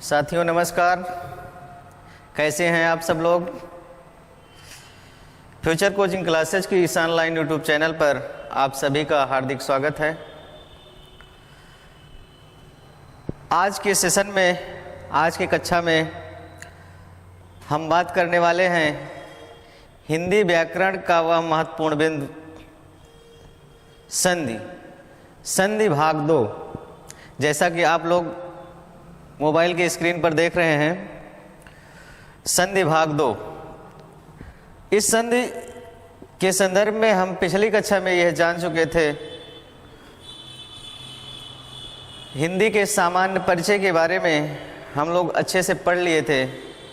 साथियों नमस्कार, कैसे हैं आप सब लोग। फ्यूचर कोचिंग क्लासेज की इस ऑनलाइन यूट्यूब चैनल पर आप सभी का हार्दिक स्वागत है। आज के सेशन में, आज की कक्षा में हम बात करने वाले हैं हिंदी व्याकरण का वह महत्वपूर्ण बिंदु संधि भाग 2। जैसा कि आप लोग मोबाइल के स्क्रीन पर देख रहे हैं, संधि भाग 2। इस संधि के संदर्भ में हम पिछली कक्षा में यह जान चुके थे, हिंदी के सामान्य परिचय के बारे में हम लोग अच्छे से पढ़ लिए थे,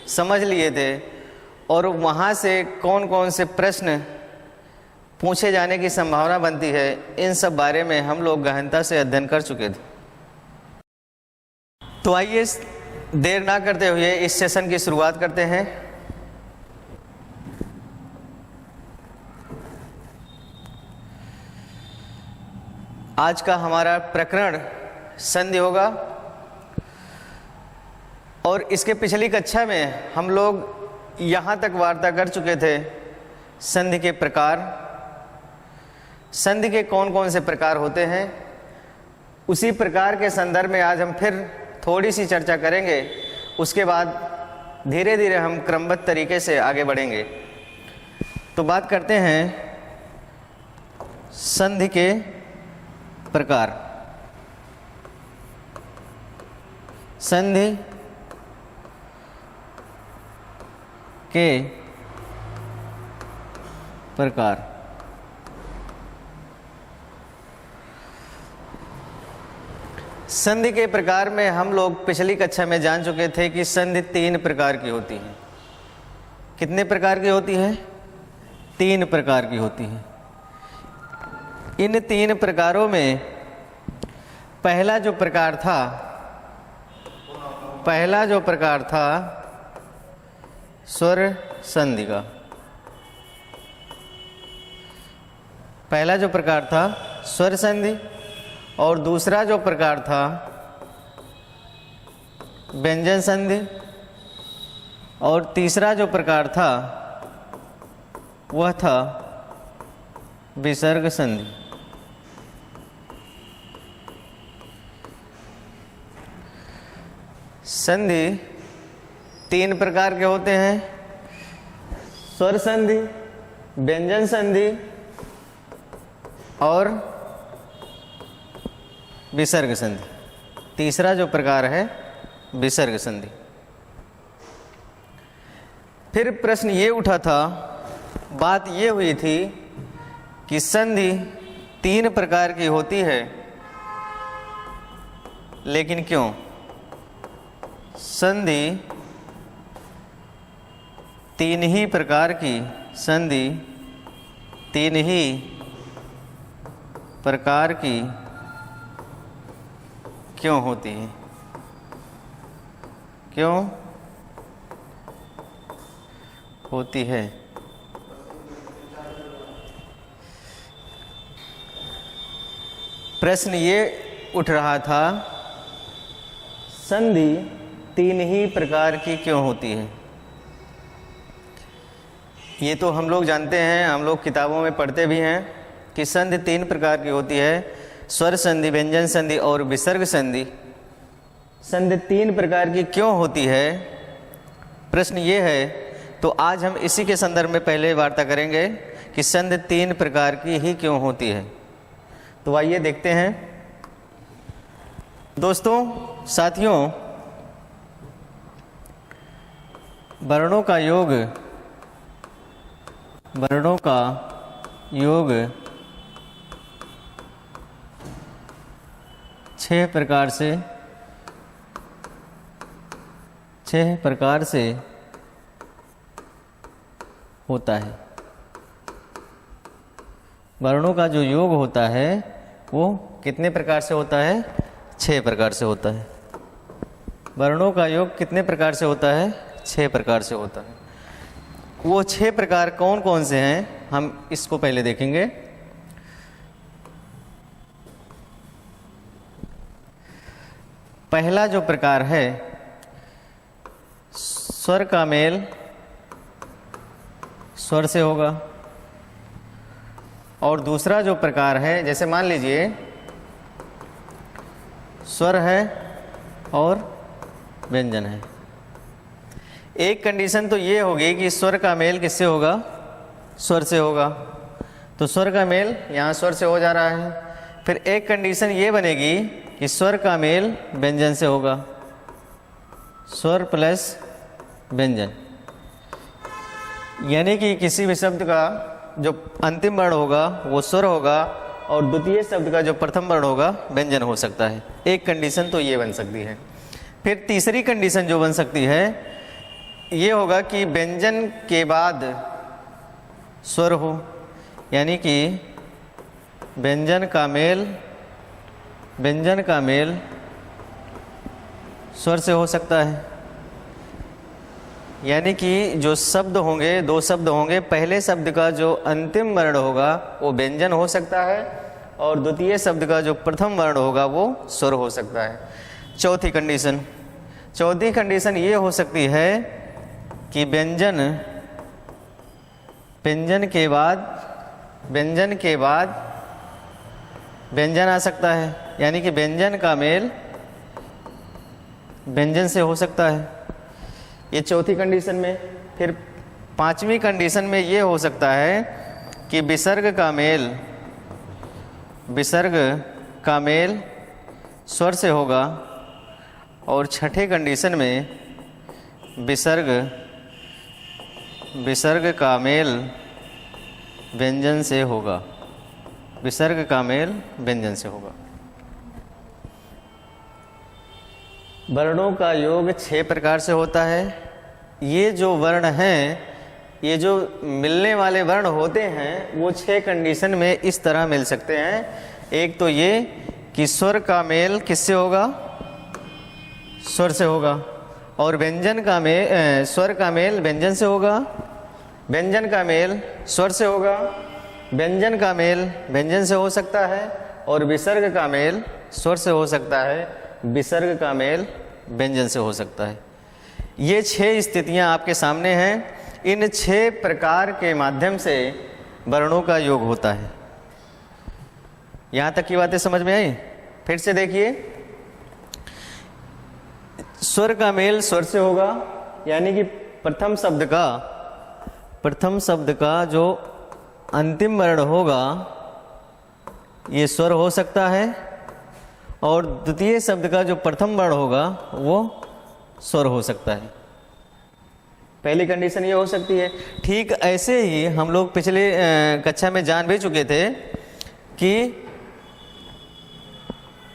समझ लिए थे, और वहाँ से कौन कौन से प्रश्न पूछे जाने की संभावना बनती है, इन सब बारे में हम लोग गहनता से अध्ययन कर चुके थे। तो आइए देर ना करते हुए इस सेशन की शुरुआत करते हैं। आज का हमारा प्रकरण संधि होगा, और इसके पिछली कक्षा में हम लोग यहाँ तक वार्ता कर चुके थे संधि के प्रकार, संधि के कौन कौन से प्रकार होते हैं। उसी प्रकार के संदर्भ में आज हम फिर थोड़ी सी चर्चा करेंगे। उसके बाद धीरे धीरे हम क्रमबद्ध तरीके से आगे बढ़ेंगे। तो बात करते हैं संधि के प्रकार। संधि के प्रकार। संधि के प्रकार में हम लोग पिछली कक्षा में जान चुके थे कि संधि 3 प्रकार की होती है। कितने प्रकार की होती है? 3 प्रकार की होती है। इन 3 प्रकारों में पहला जो प्रकार था स्वर संधि का। पहला जो प्रकार था स्वर संधि, और दूसरा जो प्रकार था व्यंजन संधि, और तीसरा जो प्रकार था वह था विसर्ग संधि। संधि 3 प्रकार के होते हैं, स्वर संधि, व्यंजन संधि और विसर्ग संधि। तीसरा जो प्रकार है विसर्ग संधि। फिर प्रश्न ये उठा था, बात ये हुई थी कि संधि 3 प्रकार की होती है, लेकिन क्यों? संधि 3 ही प्रकार की, संधि 3 ही प्रकार की क्यों होती है? क्यों होती है? प्रश्न ये उठ रहा था, संधि 3 ही प्रकार की क्यों होती है? ये तो हम लोग जानते हैं, हम लोग किताबों में पढ़ते भी हैं कि संधि 3 प्रकार की होती है, स्वर संधि, व्यंजन संधि और विसर्ग संधि। संधि 3 प्रकार की क्यों होती है? प्रश्न ये है। तो आज हम इसी के संदर्भ में पहले वार्ता करेंगे कि संधि 3 प्रकार की ही क्यों होती है। तो आइए देखते हैं। दोस्तों, साथियों, वर्णों का योग 6 प्रकार से होता है। वर्णों का जो योग होता है वो कितने प्रकार से होता है? 6 प्रकार से होता है। वर्णों का योग कितने प्रकार से होता है? 6 प्रकार से होता है। वो 6 प्रकार कौन कौन से हैं, हम इसको पहले देखेंगे। पहला जो प्रकार है स्वर का मेल स्वर से होगा। और दूसरा जो प्रकार है, जैसे मान लीजिए स्वर है और व्यंजन है। एक कंडीशन तो ये होगी कि स्वर का मेल किससे होगा? स्वर से होगा, तो स्वर का मेल यहाँ स्वर से हो जा रहा है। फिर एक कंडीशन ये बनेगी कि स्वर का मेल व्यंजन से होगा, स्वर प्लस व्यंजन, यानी कि किसी भी शब्द का जो अंतिम वर्ण होगा वो स्वर होगा और द्वितीय शब्द का जो प्रथम वर्ण होगा व्यंजन हो सकता है। एक कंडीशन तो ये बन सकती है। फिर तीसरी कंडीशन जो बन सकती है ये होगा कि व्यंजन के बाद स्वर हो, यानी कि व्यंजन का मेल स्वर से हो सकता है। यानी कि जो शब्द होंगे, दो शब्द होंगे, पहले शब्द का जो अंतिम वर्ण होगा वो व्यंजन हो सकता है और द्वितीय शब्द का जो प्रथम वर्ण होगा वो स्वर हो सकता है। चौथी कंडीशन ये हो सकती है कि व्यंजन के बाद व्यंजन आ सकता है, यानी कि व्यंजन का मेल व्यंजन से हो सकता है, ये चौथी कंडीशन में। फिर पांचवी कंडीशन में ये हो सकता है कि विसर्ग का मेल स्वर से होगा और छठे कंडीशन में विसर्ग का मेल व्यंजन से होगा, वर्णों का योग 6 प्रकार से होता है। ये जो वर्ण हैं, ये जो मिलने वाले वर्ण होते हैं वो 6 कंडीशन में इस तरह मिल सकते हैं। एक तो ये कि स्वर का मेल किससे होगा? स्वर से होगा, और स्वर का मेल व्यंजन से होगा, व्यंजन का मेल स्वर से होगा, व्यंजन का मेल व्यंजन से हो सकता है, और विसर्ग का मेल स्वर से हो सकता है, विसर्ग का मेल व्यंजन से हो सकता है। ये 6 स्थितियां आपके सामने हैं। इन 6 प्रकार के माध्यम से वर्णों का योग होता है। यहाँ तक की बातें समझ में आई? फिर से देखिए, स्वर का मेल स्वर से होगा, यानी कि प्रथम शब्द का जो अंतिम वर्ण होगा ये स्वर हो सकता है, और द्वितीय शब्द का जो प्रथम वर्ण होगा वो स्वर हो सकता है। पहली कंडीशन ये हो सकती है। ठीक ऐसे ही हम लोग पिछले कक्षा में जान भी चुके थे कि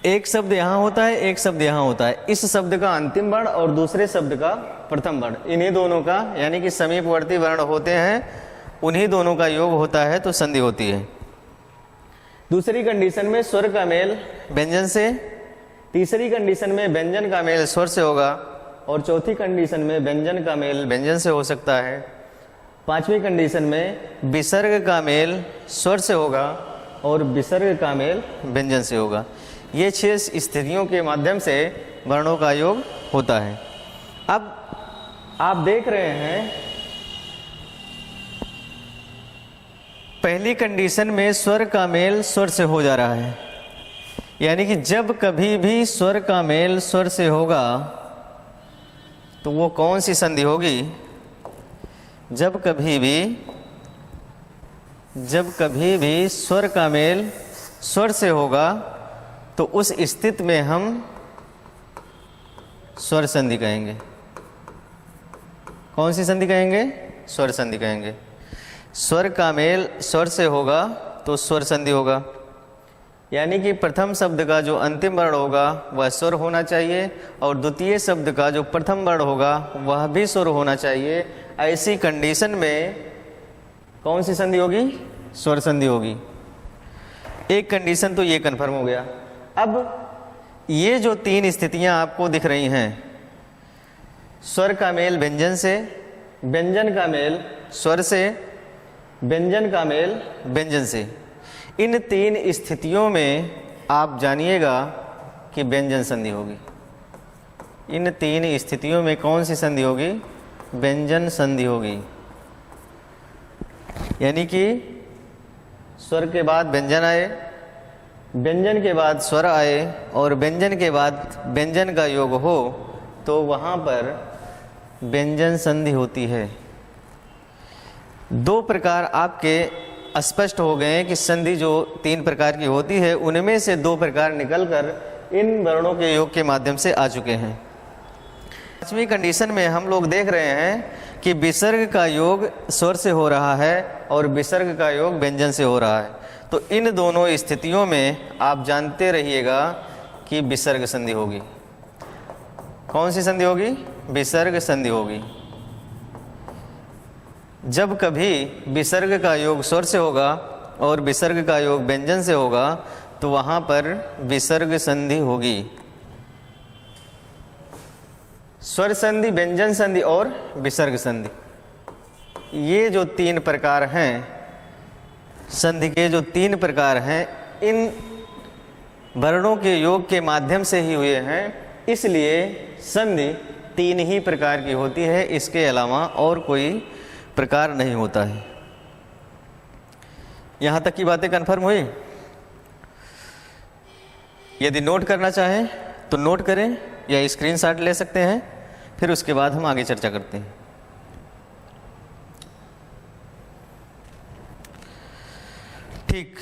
एक शब्द यहाँ होता है, एक शब्द यहाँ होता है। इस शब्द का अंतिम वर्ण और दूसरे शब्द का प्रथम वर्ण, इन्हीं दोनों का यानी कि समीपवर्ती वर्ण होते हैं, उन्हीं दोनों का योग होता है तो संधि होती है। दूसरी कंडीशन में स्वर का मेल व्यंजन से, तीसरी कंडीशन में व्यंजन का मेल स्वर से होगा, और चौथी कंडीशन में व्यंजन का मेल व्यंजन से हो सकता है। पांचवी कंडीशन में विसर्ग का मेल स्वर से होगा और विसर्ग का मेल व्यंजन से होगा। ये 6 स्थितियों के माध्यम से वर्णों का योग होता है। अब आप देख रहे हैं पहली कंडीशन में स्वर का मेल स्वर से हो जा रहा है, यानी कि जब कभी भी स्वर का मेल स्वर से होगा तो वो कौन सी संधि होगी? जब कभी भी स्वर का मेल स्वर से होगा तो उस स्थिति में हम स्वर संधि कहेंगे। कौन सी संधि कहेंगे? स्वर संधि कहेंगे। स्वर का मेल स्वर से होगा तो स्वर संधि होगा, यानी कि प्रथम शब्द का जो अंतिम वर्ण होगा वह स्वर होना चाहिए और द्वितीय शब्द का जो प्रथम वर्ण होगा वह भी स्वर होना चाहिए। ऐसी कंडीशन में कौन सी संधि होगी? स्वर संधि होगी। एक कंडीशन तो ये कन्फर्म हो गया। अब ये जो 3 स्थितियां आपको दिख रही हैं, स्वर का मेल व्यंजन से, व्यंजन का मेल स्वर से, व्यंजन का मेल व्यंजन से, इन 3 स्थितियों में आप जानिएगा कि व्यंजन संधि होगी। इन 3 स्थितियों में कौन सी संधि होगी? व्यंजन संधि होगी। यानी कि स्वर के बाद व्यंजन आए, व्यंजन के बाद स्वर आए और व्यंजन के बाद व्यंजन का योग हो तो वहाँ पर व्यंजन संधि होती है। दो प्रकार आपके स्पष्ट हो गए हैं कि संधि जो 3 प्रकार की होती है उनमें से 2 प्रकार निकलकर इन वर्णों के योग के माध्यम से आ चुके हैं। 5वीं कंडीशन में हम लोग देख रहे हैं कि विसर्ग का योग स्वर से हो रहा है और विसर्ग का योग व्यंजन से हो रहा है। तो इन दोनों स्थितियों में आप जानते रहिएगा कि विसर्ग संधि होगी। कौन सी संधि होगी? विसर्ग संधि होगी। जब कभी विसर्ग का योग स्वर से होगा और विसर्ग का योग व्यंजन से होगा तो वहाँ पर विसर्ग संधि होगी। स्वर संधि, व्यंजन संधि और विसर्ग संधि, ये जो 3 प्रकार हैं, संधि के जो 3 प्रकार हैं, इन वर्णों के योग के माध्यम से ही हुए हैं। इसलिए संधि 3 ही प्रकार की होती है, इसके अलावा और कोई प्रकार नहीं होता है। यहाँ तक की बातें कन्फर्म हुई? यदि नोट करना चाहें तो नोट करें या स्क्रीनशॉट ले सकते हैं, फिर उसके बाद हम आगे चर्चा करते हैं। ठीक,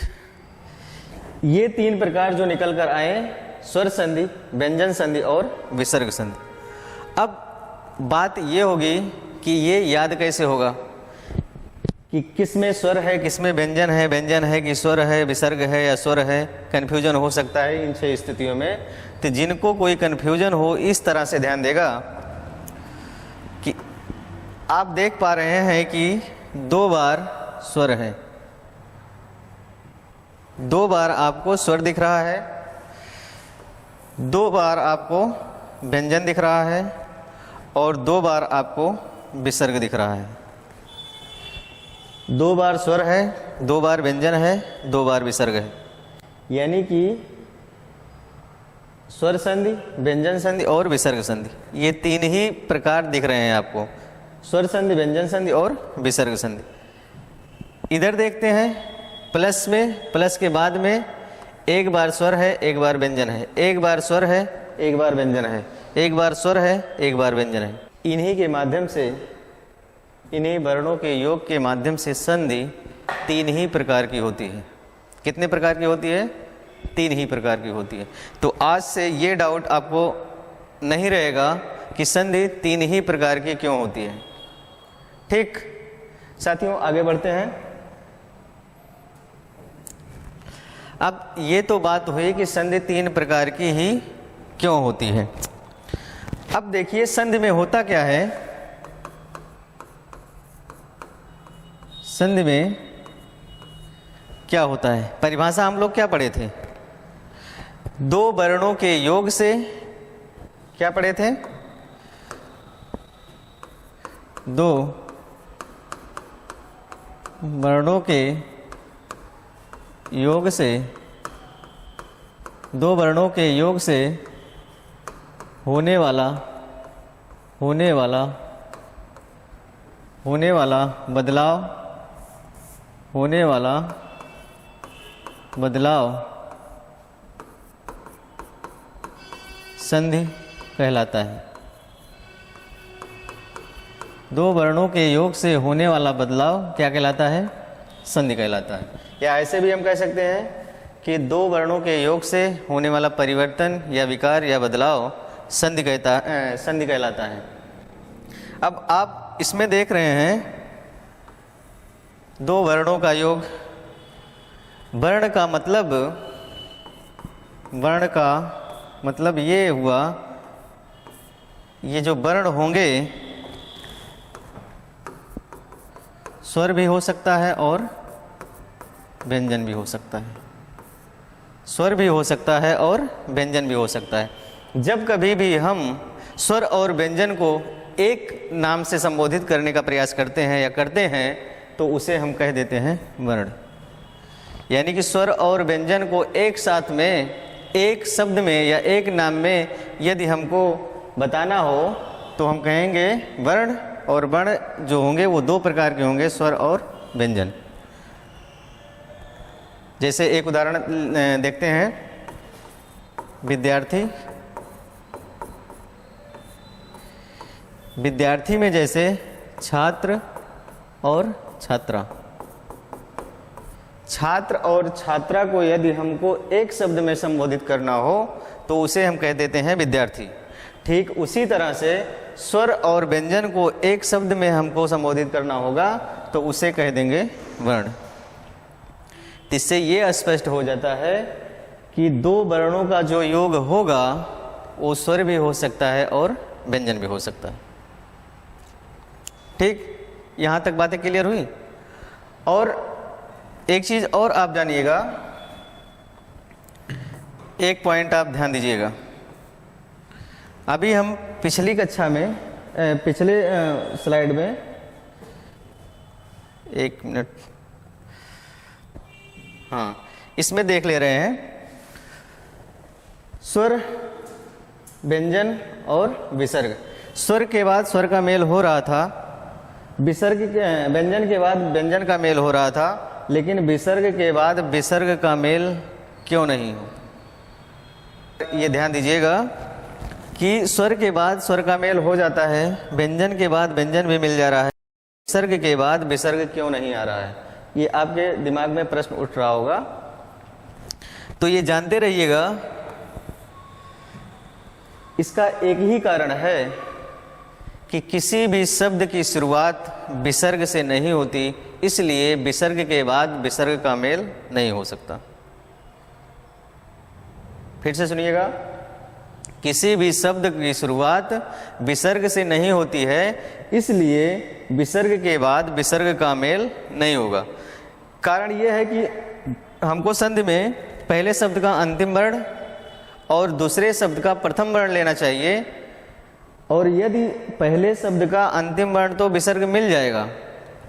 ये 3 प्रकार जो निकल कर आए, स्वर संधि, व्यंजन संधि और विसर्ग संधि। अब बात ये होगी कि ये याद कैसे होगा कि किस में स्वर है, किस में व्यंजन है कि स्वर है, विसर्ग है या स्वर है। कन्फ्यूजन हो सकता है इन 6 स्थितियों में। तो जिनको कोई कन्फ्यूजन हो, इस तरह से ध्यान देगा कि आप देख पा रहे हैं कि 2 बार स्वर है, 2 बार आपको स्वर दिख रहा है, 2 बार आपको व्यंजन दिख रहा है और 2 बार आपको विसर्ग दिख रहा है। 2 बार स्वर है, 2 बार व्यंजन है, 2 बार विसर्ग है। यानी कि स्वर संधि, व्यंजन संधि और विसर्ग संधि, ये 3 ही प्रकार दिख रहे हैं आपको। स्वर संधि, व्यंजन संधि और विसर्ग संधि। इधर देखते हैं प्लस में, प्लस के बाद में 1 बार स्वर है, 1 बार व्यंजन है, 1 बार स्वर है, 1 बार व्यंजन है, 1 बार स्वर है, 1 बार व्यंजन है। इन्हीं के माध्यम से, इन्हीं वर्णों के योग के माध्यम से संधि 3 ही प्रकार की होती है। कितने प्रकार की होती है? 3 ही प्रकार की होती है। तो आज से ये डाउट आपको नहीं रहेगा कि संधि 3 ही प्रकार की क्यों होती है। ठीक साथियों, आगे बढ़ते हैं। अब ये तो बात हुई कि संधि 3 प्रकार की ही क्यों होती है। अब देखिए संधि में होता क्या है। संधि में क्या होता है? परिभाषा हम लोग क्या पढ़े थे? 2 वर्णों के योग से, क्या पढ़े थे? 2 वर्णों के योग से, 2 वर्णों के योग से होने वाला बदलाव संधि कहलाता है। 2 वर्णों के योग से होने वाला बदलाव क्या कहलाता है? संधि कहलाता है। या ऐसे भी हम कह सकते हैं कि 2 वर्णों के योग से होने वाला परिवर्तन या विकार या बदलाव संधि कहलाता है। अब आप इसमें देख रहे हैं 2 वर्णों का योग। वर्ण का मतलब ये हुआ, ये जो वर्ण होंगे स्वर भी हो सकता है और व्यंजन भी हो सकता है। स्वर भी हो सकता है और व्यंजन भी हो सकता है। जब कभी भी हम स्वर और व्यंजन को एक नाम से संबोधित करने का प्रयास करते हैं या करते हैं तो उसे हम कह देते हैं वर्ण। यानी कि स्वर और व्यंजन को एक साथ में, एक शब्द में या एक नाम में यदि हमको बताना हो तो हम कहेंगे वर्ण, और वर्ण जो होंगे वो दो प्रकार के होंगे, स्वर और व्यंजन। जैसे एक उदाहरण देखते हैं, विद्यार्थी। विद्यार्थी में जैसे छात्र और छात्रा। छात्र और छात्रा को यदि हमको एक शब्द में संबोधित करना हो तो उसे हम कह देते हैं विद्यार्थी। ठीक उसी तरह से स्वर और व्यंजन को एक शब्द में हमको संबोधित करना होगा तो उसे कह देंगे वर्ण। इससे ये स्पष्ट हो जाता है कि दो वर्णों का जो योग होगा वो स्वर भी हो सकता है और व्यंजन भी हो सकता है। ठीक, यहाँ तक बातें क्लियर हुई। और एक चीज़ और आप जानिएगा, एक पॉइंट आप ध्यान दीजिएगा। अभी हम पिछली कक्षा में, पिछले स्लाइड में, एक मिनट, हाँ, इसमें देख ले रहे हैं स्वर, व्यंजन और विसर्ग। स्वर के बाद स्वर का मेल हो रहा था, विसर्ग व्यंजन के बाद व्यंजन का मेल हो रहा था, लेकिन विसर्ग के बाद विसर्ग का मेल क्यों नहीं हो? ये ध्यान दीजिएगा कि स्वर के बाद स्वर का मेल हो जाता है, व्यंजन के बाद व्यंजन भी मिल जा रहा है, विसर्ग के बाद विसर्ग क्यों नहीं आ रहा है? ये आपके दिमाग में प्रश्न उठ रहा होगा। तो ये जानते रहिएगा, इसका एक ही कारण है कि किसी भी शब्द की शुरुआत विसर्ग से नहीं होती, इसलिए विसर्ग के बाद विसर्ग का मेल नहीं हो सकता। फिर से सुनिएगा, किसी भी शब्द की शुरुआत विसर्ग से नहीं होती है, इसलिए विसर्ग के बाद विसर्ग का मेल नहीं होगा। कारण यह है कि हमको संधि में पहले शब्द का अंतिम वर्ण और दूसरे शब्द का प्रथम वर्ण लेना चाहिए, और यदि पहले शब्द का अंतिम वर्ण तो विसर्ग मिल जाएगा,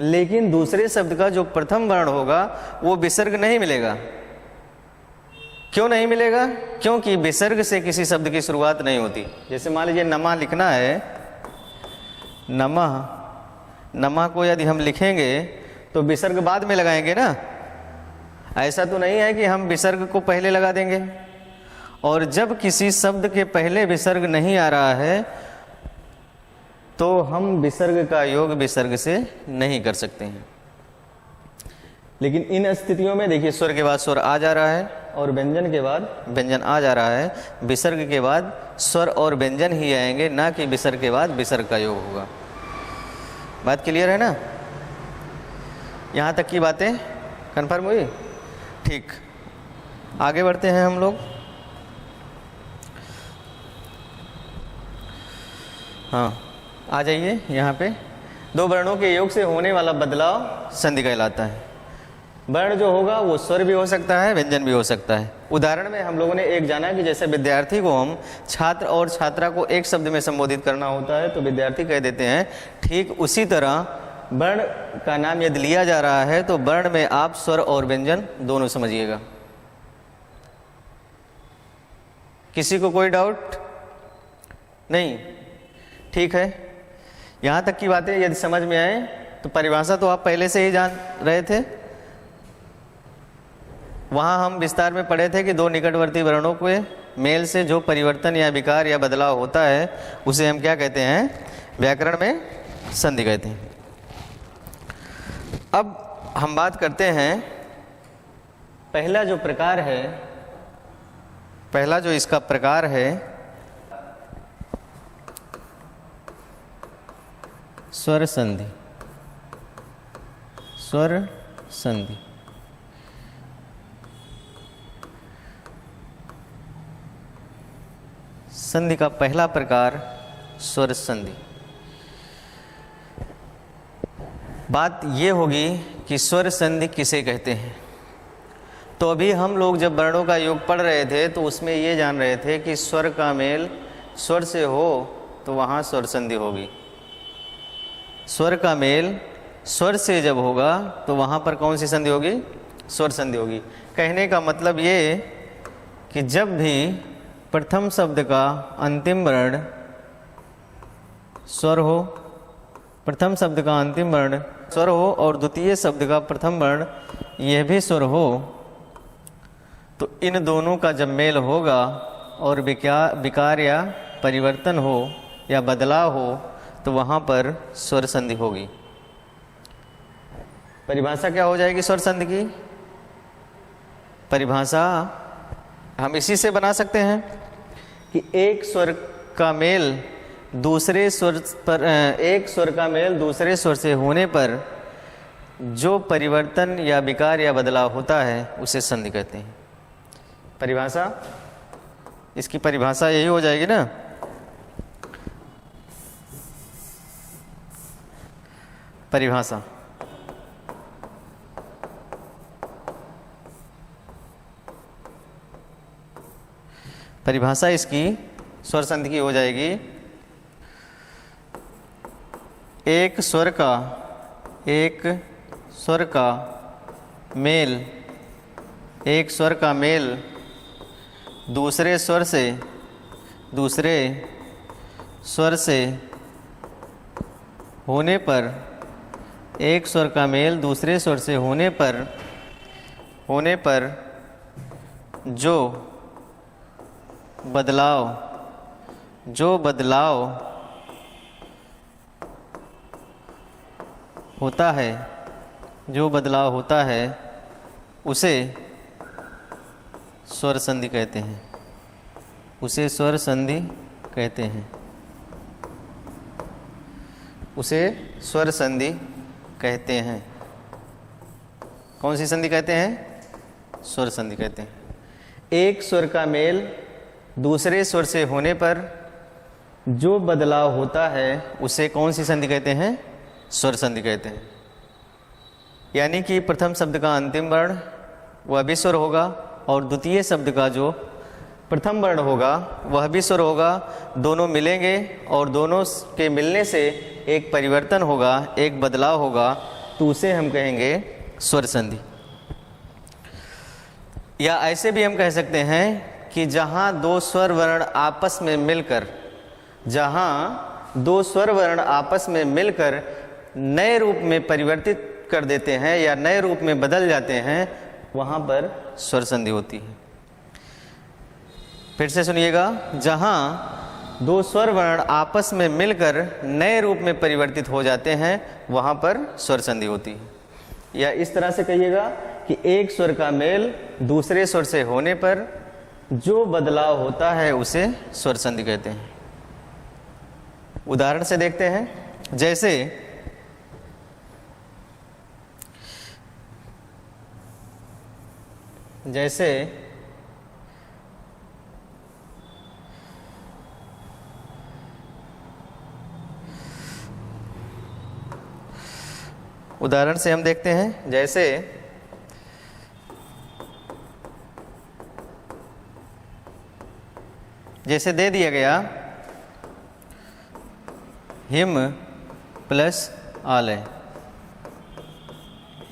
लेकिन दूसरे शब्द का जो प्रथम वर्ण होगा वो विसर्ग नहीं मिलेगा। क्यों नहीं मिलेगा? क्योंकि विसर्ग से किसी शब्द की शुरुआत नहीं होती। जैसे मान लीजिए नमः लिखना है, नमः, नमः को यदि हम लिखेंगे तो विसर्ग बाद में लगाएंगे ना। ऐसा तो नहीं है कि हम विसर्ग को पहले लगा देंगे। और जब किसी शब्द के पहले विसर्ग नहीं आ रहा है तो हम विसर्ग का योग विसर्ग से नहीं कर सकते हैं। लेकिन इन स्थितियों में देखिए, स्वर के बाद स्वर आ जा रहा है और व्यंजन के बाद व्यंजन आ जा रहा है। विसर्ग के बाद स्वर और व्यंजन ही आएंगे, ना कि विसर्ग के बाद विसर्ग का योग होगा। बात क्लियर है ना? यहाँ तक की बातें कन्फर्म हुई? ठीक, आगे बढ़ते हैं हम लोग। हाँ, आ जाइए यहाँ पे। दो वर्णों के योग से होने वाला बदलाव संधि कहलाता है। वर्ण जो होगा वो स्वर भी हो सकता है, व्यंजन भी हो सकता है। उदाहरण में हम लोगों ने एक जाना कि जैसे विद्यार्थी को हम छात्र और छात्रा को एक शब्द में संबोधित करना होता है तो विद्यार्थी कह देते हैं। ठीक उसी तरह वर्ण का नाम यदि लिया जा रहा है तो वर्ण में आप स्वर और व्यंजन दोनों समझिएगा। किसी को कोई डाउट नहीं? ठीक है, यहाँ तक की बातें यदि समझ में आए तो परिभाषा तो आप पहले से ही जान रहे थे। वहाँ हम विस्तार में पढ़े थे कि दो निकटवर्ती वर्णों के मेल से जो परिवर्तन या विकार या बदलाव होता है उसे हम क्या कहते हैं? व्याकरण में संधि कहते हैं। अब हम बात करते हैं पहला जो प्रकार है, पहला जो इसका प्रकार है स्वर संधि। स्वर संधि संधि का पहला प्रकार स्वर संधि। बात ये होगी कि स्वर संधि किसे कहते हैं। तो अभी हम लोग जब वर्णों का योग पढ़ रहे थे तो उसमें ये जान रहे थे कि स्वर का मेल स्वर से हो तो वहाँ स्वर संधि होगी। स्वर का मेल स्वर से जब होगा तो वहाँ पर कौन सी संधि होगी? स्वर संधि होगी। कहने का मतलब ये कि जब भी प्रथम शब्द का अंतिम वर्ण स्वर हो, प्रथम शब्द का अंतिम वर्ण स्वर हो और द्वितीय शब्द का प्रथम वर्ण यह भी स्वर हो, तो इन दोनों का जब मेल होगा और विकार या परिवर्तन हो या बदलाव हो तो वहाँ पर स्वर संधि होगी। परिभाषा क्या हो जाएगी स्वर संधि की? परिभाषा हम इसी से बना सकते हैं कि एक स्वर का मेल दूसरे स्वर पर, एक स्वर का मेल दूसरे स्वर से होने पर जो परिवर्तन या विकार या बदलाव होता है उसे संधि कहते हैं। परिभाषा, इसकी परिभाषा यही हो जाएगी ना, परिभाषा परिभाषा इसकी स्वर संधि की हो जाएगी, एक स्वर का मेल दूसरे स्वर से होने पर, एक स्वर का मेल दूसरे स्वर से होने पर जो बदलाव होता है उसे स्वर संधि कहते हैं, उसे स्वर संधि कहते हैं, उसे स्वर संधि कहते हैं। कौन सी संधि कहते हैं? स्वर संधि कहते हैं। एक स्वर का मेल दूसरे स्वर से होने पर जो बदलाव होता है उसे कौन सी संधि कहते हैं? स्वर संधि कहते हैं। यानी कि प्रथम शब्द का अंतिम वर्ण वह भी स्वर होगा और द्वितीय शब्द का जो प्रथम वर्ण होगा वह भी स्वर होगा, दोनों मिलेंगे और दोनों के मिलने से एक परिवर्तन होगा, एक बदलाव होगा, तो उसे हम कहेंगे स्वर संधि। या ऐसे भी हम कह सकते हैं कि जहाँ दो स्वर वर्ण आपस में मिलकर नए रूप में परिवर्तित कर देते हैं या नए रूप में बदल जाते हैं, वहाँ पर स्वर संधि होती है। फिर से सुनिएगा, जहाँ दो स्वर वर्ण आपस में मिलकर नए रूप में परिवर्तित हो जाते हैं वहाँ पर स्वर संधि होती है। या इस तरह से कहिएगा कि एक स्वर का मेल दूसरे स्वर से होने पर जो बदलाव होता है उसे स्वर संधि कहते हैं। उदाहरण से देखते हैं, जैसे उदाहरण से हम देखते हैं, जैसे दे दिया गया हिम प्लस आलय,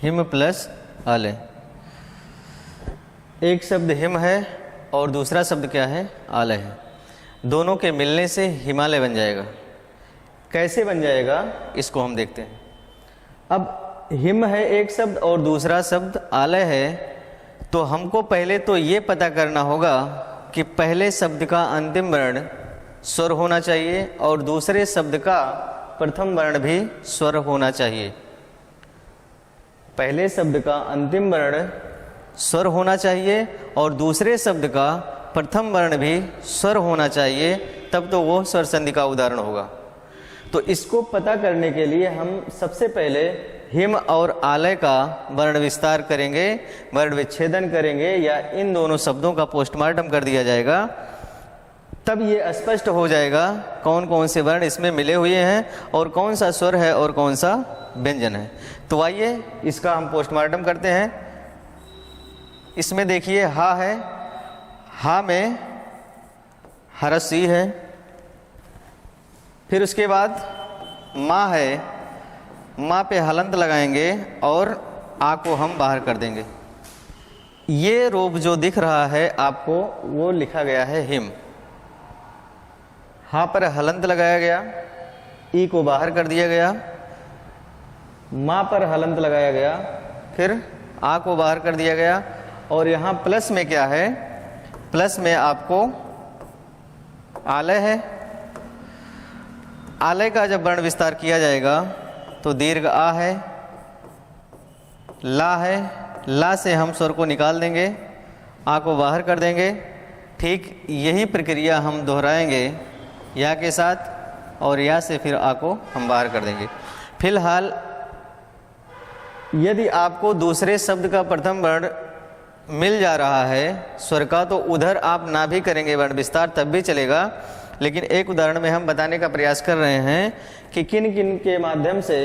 हिम प्लस आलय। एक शब्द हिम है और दूसरा शब्द क्या है? आलय है। दोनों के मिलने से हिमालय बन जाएगा। कैसे बन जाएगा इसको हम देखते हैं। अब हिम है एक शब्द और दूसरा शब्द आलय है, तो हमको पहले तो ये पता करना होगा कि पहले शब्द का अंतिम वर्ण स्वर होना चाहिए और दूसरे शब्द का प्रथम वर्ण भी स्वर होना चाहिए। पहले शब्द का अंतिम वर्ण स्वर होना चाहिए और दूसरे शब्द का प्रथम वर्ण भी स्वर होना चाहिए, तब तो वो स्वर संधि का उदाहरण होगा। तो इसको पता करने के लिए हम सबसे पहले हिम और आलय का वर्ण विस्तार करेंगे, वर्ण विच्छेदन करेंगे, या इन दोनों शब्दों का पोस्टमार्टम कर दिया जाएगा। तब ये स्पष्ट हो जाएगा कौन कौन से वर्ण इसमें मिले हुए हैं और कौन सा स्वर है और कौन सा व्यंजन है। तो आइए इसका हम पोस्टमार्टम करते हैं। इसमें देखिए हा है, हा में हरसी है। फिर उसके बाद माँ है, माँ पे हलंत लगाएंगे और आ को हम बाहर कर देंगे। ये रूप जो दिख रहा है आपको वो लिखा गया है हिम। हा पर हलंत लगाया गया, ई को बाहर कर दिया गया, माँ पर हलंत लगाया गया, फिर आ को बाहर कर दिया गया, और यहाँ प्लस में क्या है, प्लस में आपको आलय है। आलय का जब वर्ण विस्तार किया जाएगा तो दीर्घ आ है, ला है, ला से हम स्वर को निकाल देंगे, आ को बाहर कर देंगे। ठीक यही प्रक्रिया हम दोहराएंगे या के साथ, और या से फिर आ को हम बाहर कर देंगे। फिलहाल यदि आपको दूसरे शब्द का प्रथम वर्ण मिल जा रहा है स्वर का, तो उधर आप ना भी करेंगे वर्ण विस्तार तब भी चलेगा। लेकिन एक उदाहरण में हम बताने का प्रयास कर रहे हैं कि किन किन के माध्यम से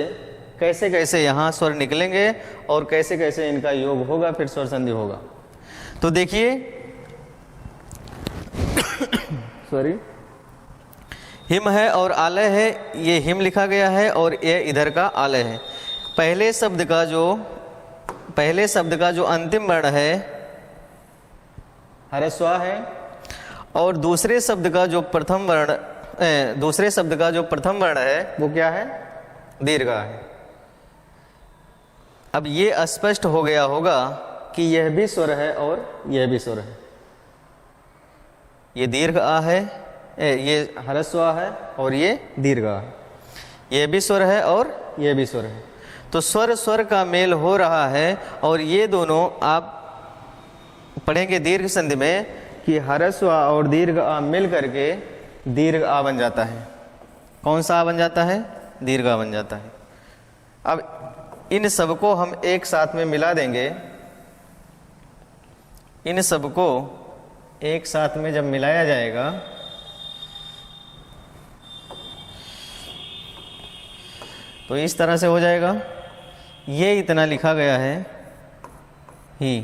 कैसे कैसे यहाँ स्वर निकलेंगे और कैसे कैसे इनका योग होगा, फिर स्वर संधि होगा। तो देखिए सॉरी, हिम है और आलय है, ये हिम लिखा गया है और ये इधर का आलय है। पहले शब्द का जो अंतिम वर्ण है ह्रस्व है, और दूसरे शब्द का जो प्रथम वर्ण है वो क्या है, दीर्घ है। अब ये स्पष्ट हो गया होगा कि यह भी स्वर है और यह भी स्वर है। ये दीर्घ आ है, ये ह्रस्व आ है और ये दीर्घ आ है। ये भी स्वर है और ये भी स्वर है। तो स्वर स्वर का मेल हो रहा है, और ये दोनों आप पढ़ेंगे दीर्घ संधि में कि ह्रस्व आ और दीर्घ आ मिल करके दीर्घ आ बन जाता है। कौन सा आ बन जाता है, दीर्घ आ बन जाता है। अब इन सबको हम एक साथ में मिला देंगे। इन सबको एक साथ में जब मिलाया जाएगा तो इस तरह से हो जाएगा। ये इतना लिखा गया है ही,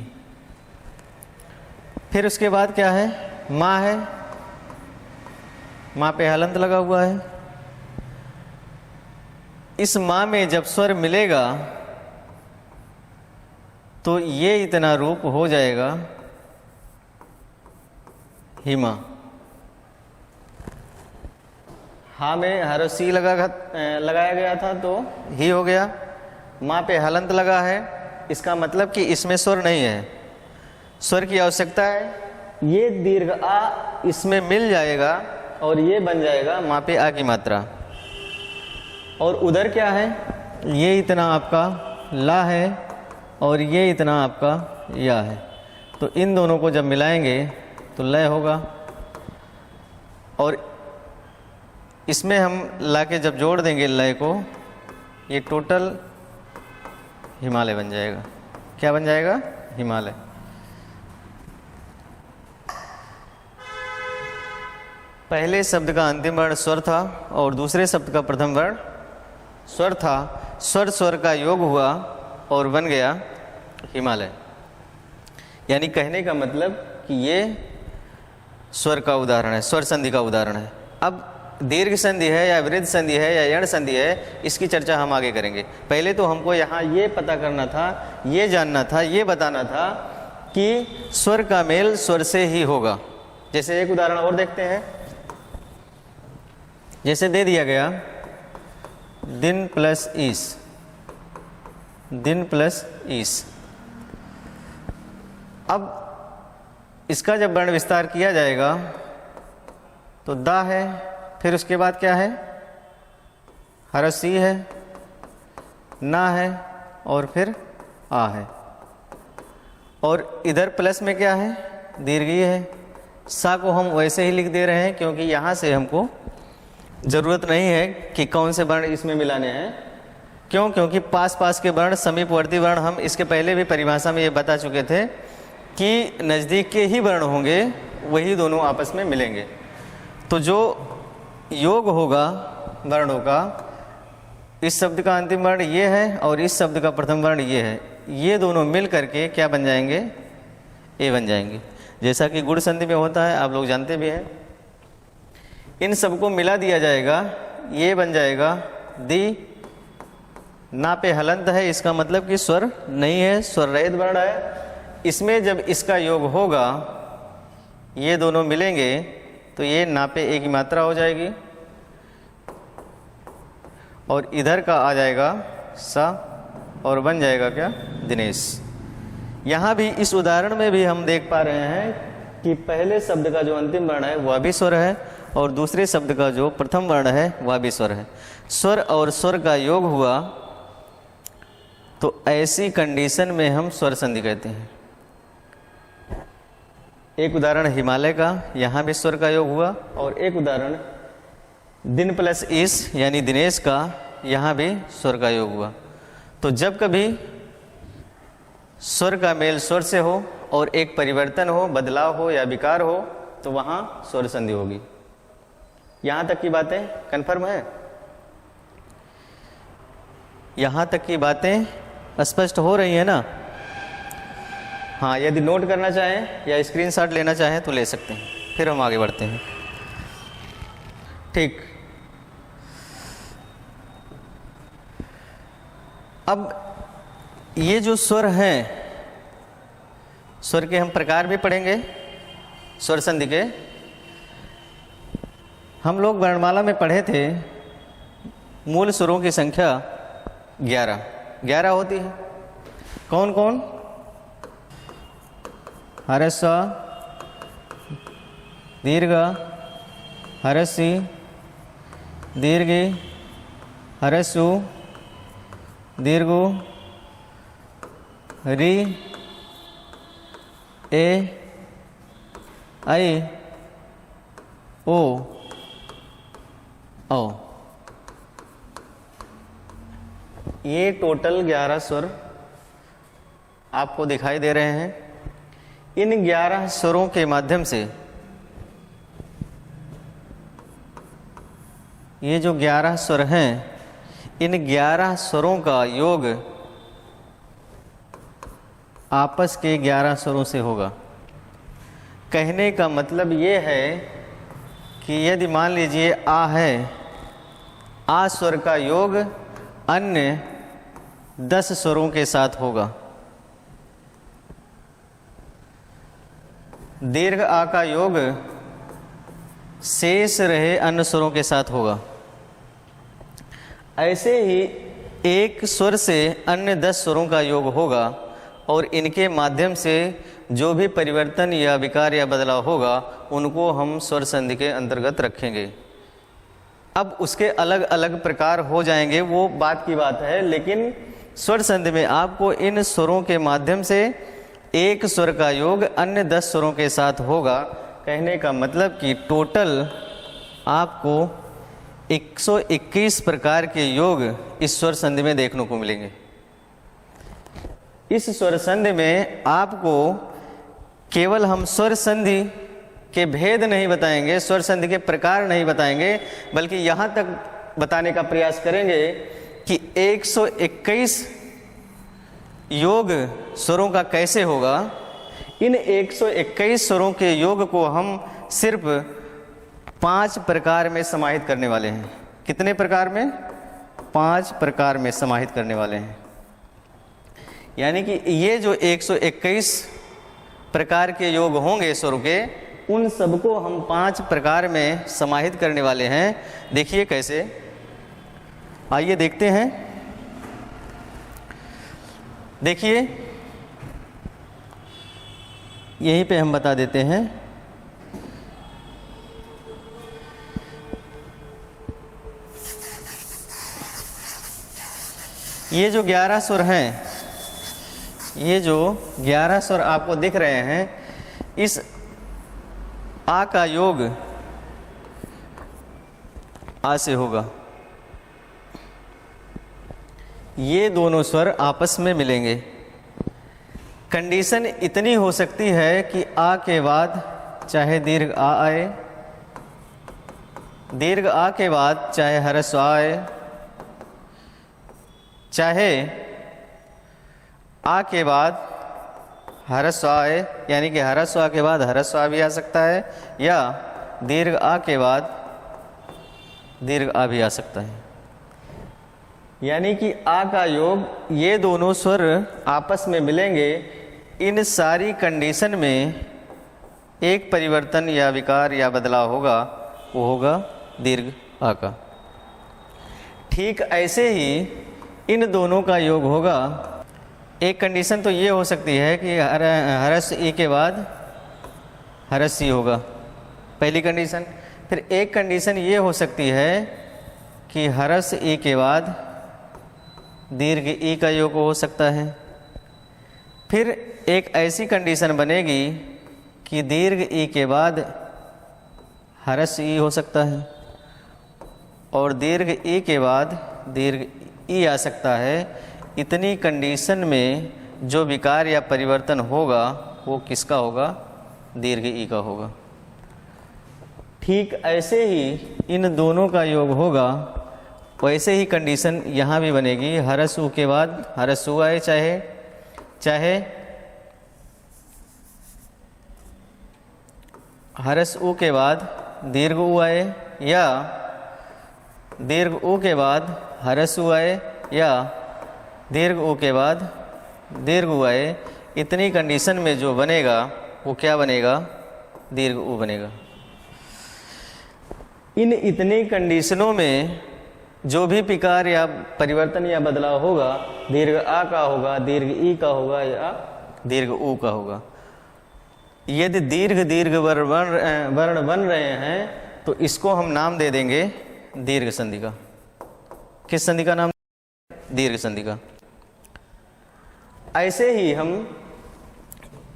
फिर उसके बाद क्या है, माँ है, माँ पे हलंत लगा हुआ है। इस माँ में जब स्वर मिलेगा तो ये इतना रूप हो जाएगा हिमा। हा में हरसी लगाया गया था तो ही हो गया। माँ पे हलंत लगा है, इसका मतलब कि इसमें स्वर नहीं है, स्वर की आवश्यकता है। ये दीर्घ आ इसमें मिल जाएगा और ये बन जाएगा माँ पे आ की मात्रा। और उधर क्या है, ये इतना आपका ला है और ये इतना आपका या है। तो इन दोनों को जब मिलाएंगे तो लय होगा, और इसमें हम ला के जब जोड़ देंगे लय को, ये टोटल हिमालय बन जाएगा। क्या बन जाएगा, हिमालय। पहले शब्द का अंतिम वर्ण स्वर था और दूसरे शब्द का प्रथम वर्ण स्वर था। स्वर स्वर का योग हुआ और बन गया हिमालय। यानी कहने का मतलब कि ये स्वर का उदाहरण है, स्वर संधि का उदाहरण है। अब दीर्घ संधि है या वृद्ध संधि है या यण संधि है, इसकी चर्चा हम आगे करेंगे। पहले तो हमको यहाँ ये पता करना था, ये जानना था, ये बताना था कि स्वर का मेल स्वर से ही होगा। जैसे एक उदाहरण और देखते हैं, जैसे दे दिया गया दिन प्लस ईस, दिन प्लस ईस। अब इसका जब वर्ण विस्तार किया जाएगा तो दा है, फिर उसके बाद क्या है, हरसी है, ना है और फिर आ है। और इधर प्लस में क्या है, दीर्घी है। सा को हम वैसे ही लिख दे रहे हैं क्योंकि यहाँ से हमको ज़रूरत नहीं है कि कौन से वर्ण इसमें मिलाने हैं। क्यों? क्योंकि पास पास के वर्ण, समीपवर्ती वर्ण, हम इसके पहले भी परिभाषा में ये बता चुके थे कि नज़दीक के ही वर्ण होंगे, वही दोनों आपस में मिलेंगे। तो जो योग होगा वर्णों का, इस शब्द का अंतिम वर्ण ये है और इस शब्द का प्रथम वर्ण ये है, ये दोनों मिल करके क्या बन जाएंगे, ए बन जाएंगे। जैसा कि गुण संधि में होता है, आप लोग जानते भी हैं। इन सबको मिला दिया जाएगा, ये बन जाएगा दी। ना पे हलंत है, इसका मतलब कि स्वर नहीं है, स्वर रहित वर्ण है। इसमें जब इसका योग होगा, ये दोनों मिलेंगे तो ये ना पे ए की मात्रा हो जाएगी। और इधर का आ जाएगा सा और बन जाएगा क्या, दिनेश। यहाँ भी इस उदाहरण में भी हम देख पा रहे हैं कि पहले शब्द का जो अंतिम वर्ण है वह भी स्वर है और दूसरे शब्द का जो प्रथम वर्ण है वह भी स्वर है। स्वर और स्वर का योग हुआ तो ऐसी कंडीशन में हम स्वर संधि कहते हैं। एक उदाहरण हिमालय का, यहाँ भी स्वर का योग हुआ, और एक उदाहरण दिन प्लस इस यानी दिनेश का, यहाँ भी स्वर का योग हुआ। तो जब कभी स्वर का मेल स्वर से हो और एक परिवर्तन हो, बदलाव हो या विकार हो, तो वहाँ स्वर संधि होगी। यहाँ तक की बातें कन्फर्म है? यहाँ तक की बातें स्पष्ट हो रही है ना? हाँ, यदि नोट करना चाहें या स्क्रीनशॉट लेना चाहें तो ले सकते हैं, फिर हम आगे बढ़ते हैं। ठीक, अब ये जो स्वर हैं, स्वर के हम प्रकार भी पढ़ेंगे, स्वर संधि के। हम लोग वर्णमाला में पढ़े थे मूल स्वरों की संख्या 11 होती है। कौन कौन? हरस्व, दीर्घ, हरसी, दीर्घी, हरसु, दीर्घु, री, ए, आई, ओ, औ। ये टोटल 11 स्वर आपको दिखाई दे रहे हैं। इन 11 स्वरों के माध्यम से ये जो 11 स्वर हैं, इन 11 स्वरों का योग आपस के 11 स्वरों से होगा। कहने का मतलब ये है कि यदि मान लीजिए आ है, आ स्वर का योग अन्य 10 स्वरों के साथ होगा। दीर्घ आ का योग शेष रहे अन्य स्वरों के साथ होगा। ऐसे ही एक स्वर से अन्य 10 स्वरों का योग होगा और इनके माध्यम से जो भी परिवर्तन या विकार या बदलाव होगा उनको हम स्वर संधि के अंतर्गत रखेंगे। अब उसके अलग अलग प्रकार हो जाएंगे, वो बात की बात है, लेकिन स्वर संधि में आपको इन स्वरों के माध्यम से एक स्वर का योग अन्य 10 स्वरों के साथ होगा। कहने का मतलब कि टोटल आपको 121 प्रकार के योग इस स्वर संधि में देखने को मिलेंगे। इस स्वर संधि में आपको केवल हम स्वर संधि के भेद नहीं बताएंगे, स्वर संधि के प्रकार नहीं बताएंगे, बल्कि यहाँ तक बताने का प्रयास करेंगे कि 121 योग स्वरों का कैसे होगा। इन 121 स्वरों के योग को हम सिर्फ 5 प्रकार में समाहित करने वाले हैं। कितने प्रकार में? 5 प्रकार में समाहित करने वाले हैं। यानी कि ये जो 121 प्रकार के योग होंगे स्वरों के, उन सबको हम 5 प्रकार में समाहित करने वाले हैं। देखिए कैसे, आइए देखते हैं। देखिए यहीं पे हम बता देते हैं। ये जो 11 स्वर हैं, ये जो 11 स्वर आपको दिख रहे हैं, इस आ का योग आ से होगा। ये दोनों स्वर आपस में मिलेंगे। कंडीशन इतनी हो सकती है कि आ के बाद चाहे दीर्घ आ आए, दीर्घ आ के बाद चाहे ह्रस्व आए, चाहे आ के बाद ह्रस्व आए, यानी कि ह्रस्व आ के बाद ह्रस्व आ भी आ सकता है, या दीर्घ आ के बाद दीर्घ आ भी आ सकता है। यानी कि आ का योग ये दोनों स्वर आपस में मिलेंगे। इन सारी कंडीशन में एक परिवर्तन या विकार या बदलाव होगा, वो होगा दीर्घ आ का। ठीक ऐसे ही इन दोनों का योग होगा। एक कंडीशन तो ये हो सकती है कि हरस ई के बाद हरस ई होगा, पहली कंडीशन। फिर एक कंडीशन ये हो सकती है कि हरस ई के बाद दीर्घ ई का योग हो सकता है। फिर एक ऐसी कंडीशन बनेगी कि दीर्घ ई के बाद हरस ई हो सकता है और दीर्घ ई के बाद दीर्घ ई आ सकता है। इतनी कंडीशन में जो विकार या परिवर्तन होगा वो किसका होगा? दीर्घ ई का होगा। ठीक ऐसे ही इन दोनों का योग होगा, वैसे ही कंडीशन यहाँ भी बनेगी। हरस ऊ के बाद हरस ऊ आए, चाहे हरस ऊ के बाद दीर्घ ऊ आए या दीर्घ ऊ के बाद हरस ऊ आए या दीर्घ ऊ के बाद दीर्घ ऊ आए। इतनी कंडीशन में जो बनेगा वो क्या बनेगा? दीर्घ ऊ बनेगा। इन इतनी कंडीशनों में जो भी विकार या परिवर्तन या बदलाव होगा, दीर्घ आ का होगा, दीर्घ ई का होगा या दीर्घ ऊ का होगा। यदि दीर्घ वर्ण बन रहे हैं तो इसको हम नाम दे देंगे दीर्घ संधि का। किस संधि का नाम? दीर्घ संधि का। ऐसे ही हम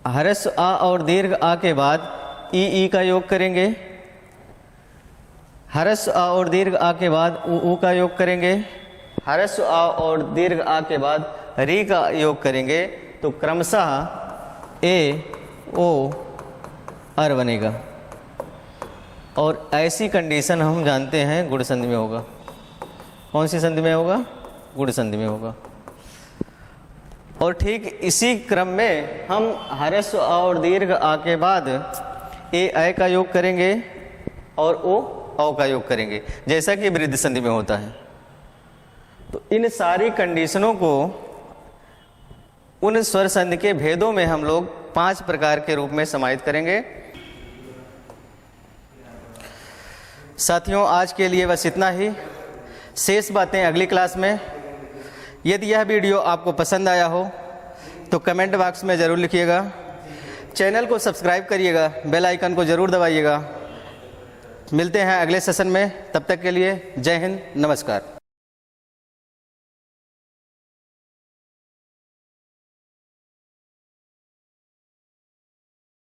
हरस आ और दीर्घ आ के बाद ई का योग करेंगे, हरस आ और दीर्घ आ के बाद ऊ का योग करेंगे, हरस आ और दीर्घ आ के बाद री का योग करेंगे, तो क्रमशः ए ओ अर बनेगा। और ऐसी कंडीशन हम जानते हैं गुण संधि में होगा। कौन सी संधि में होगा? गुण संधि में होगा। और ठीक इसी क्रम में हम हरस और दीर्घ आ के बाद ए का योग करेंगे और ओ औ का योग करेंगे, जैसा कि वृद्धि संधि में होता है। तो इन सारी कंडीशनों को उन स्वर संधि के भेदों में हम लोग 5 प्रकार के रूप में समाहित करेंगे। साथियों, आज के लिए बस इतना ही। शेष बातें अगली क्लास में। यदि यह वीडियो आपको पसंद आया हो तो कमेंट बॉक्स में ज़रूर लिखिएगा। चैनल को सब्सक्राइब करिएगा, बेल आइकन को ज़रूर दबाइएगा। मिलते हैं अगले सेशन में, तब तक के लिए जय हिंद, नमस्कार।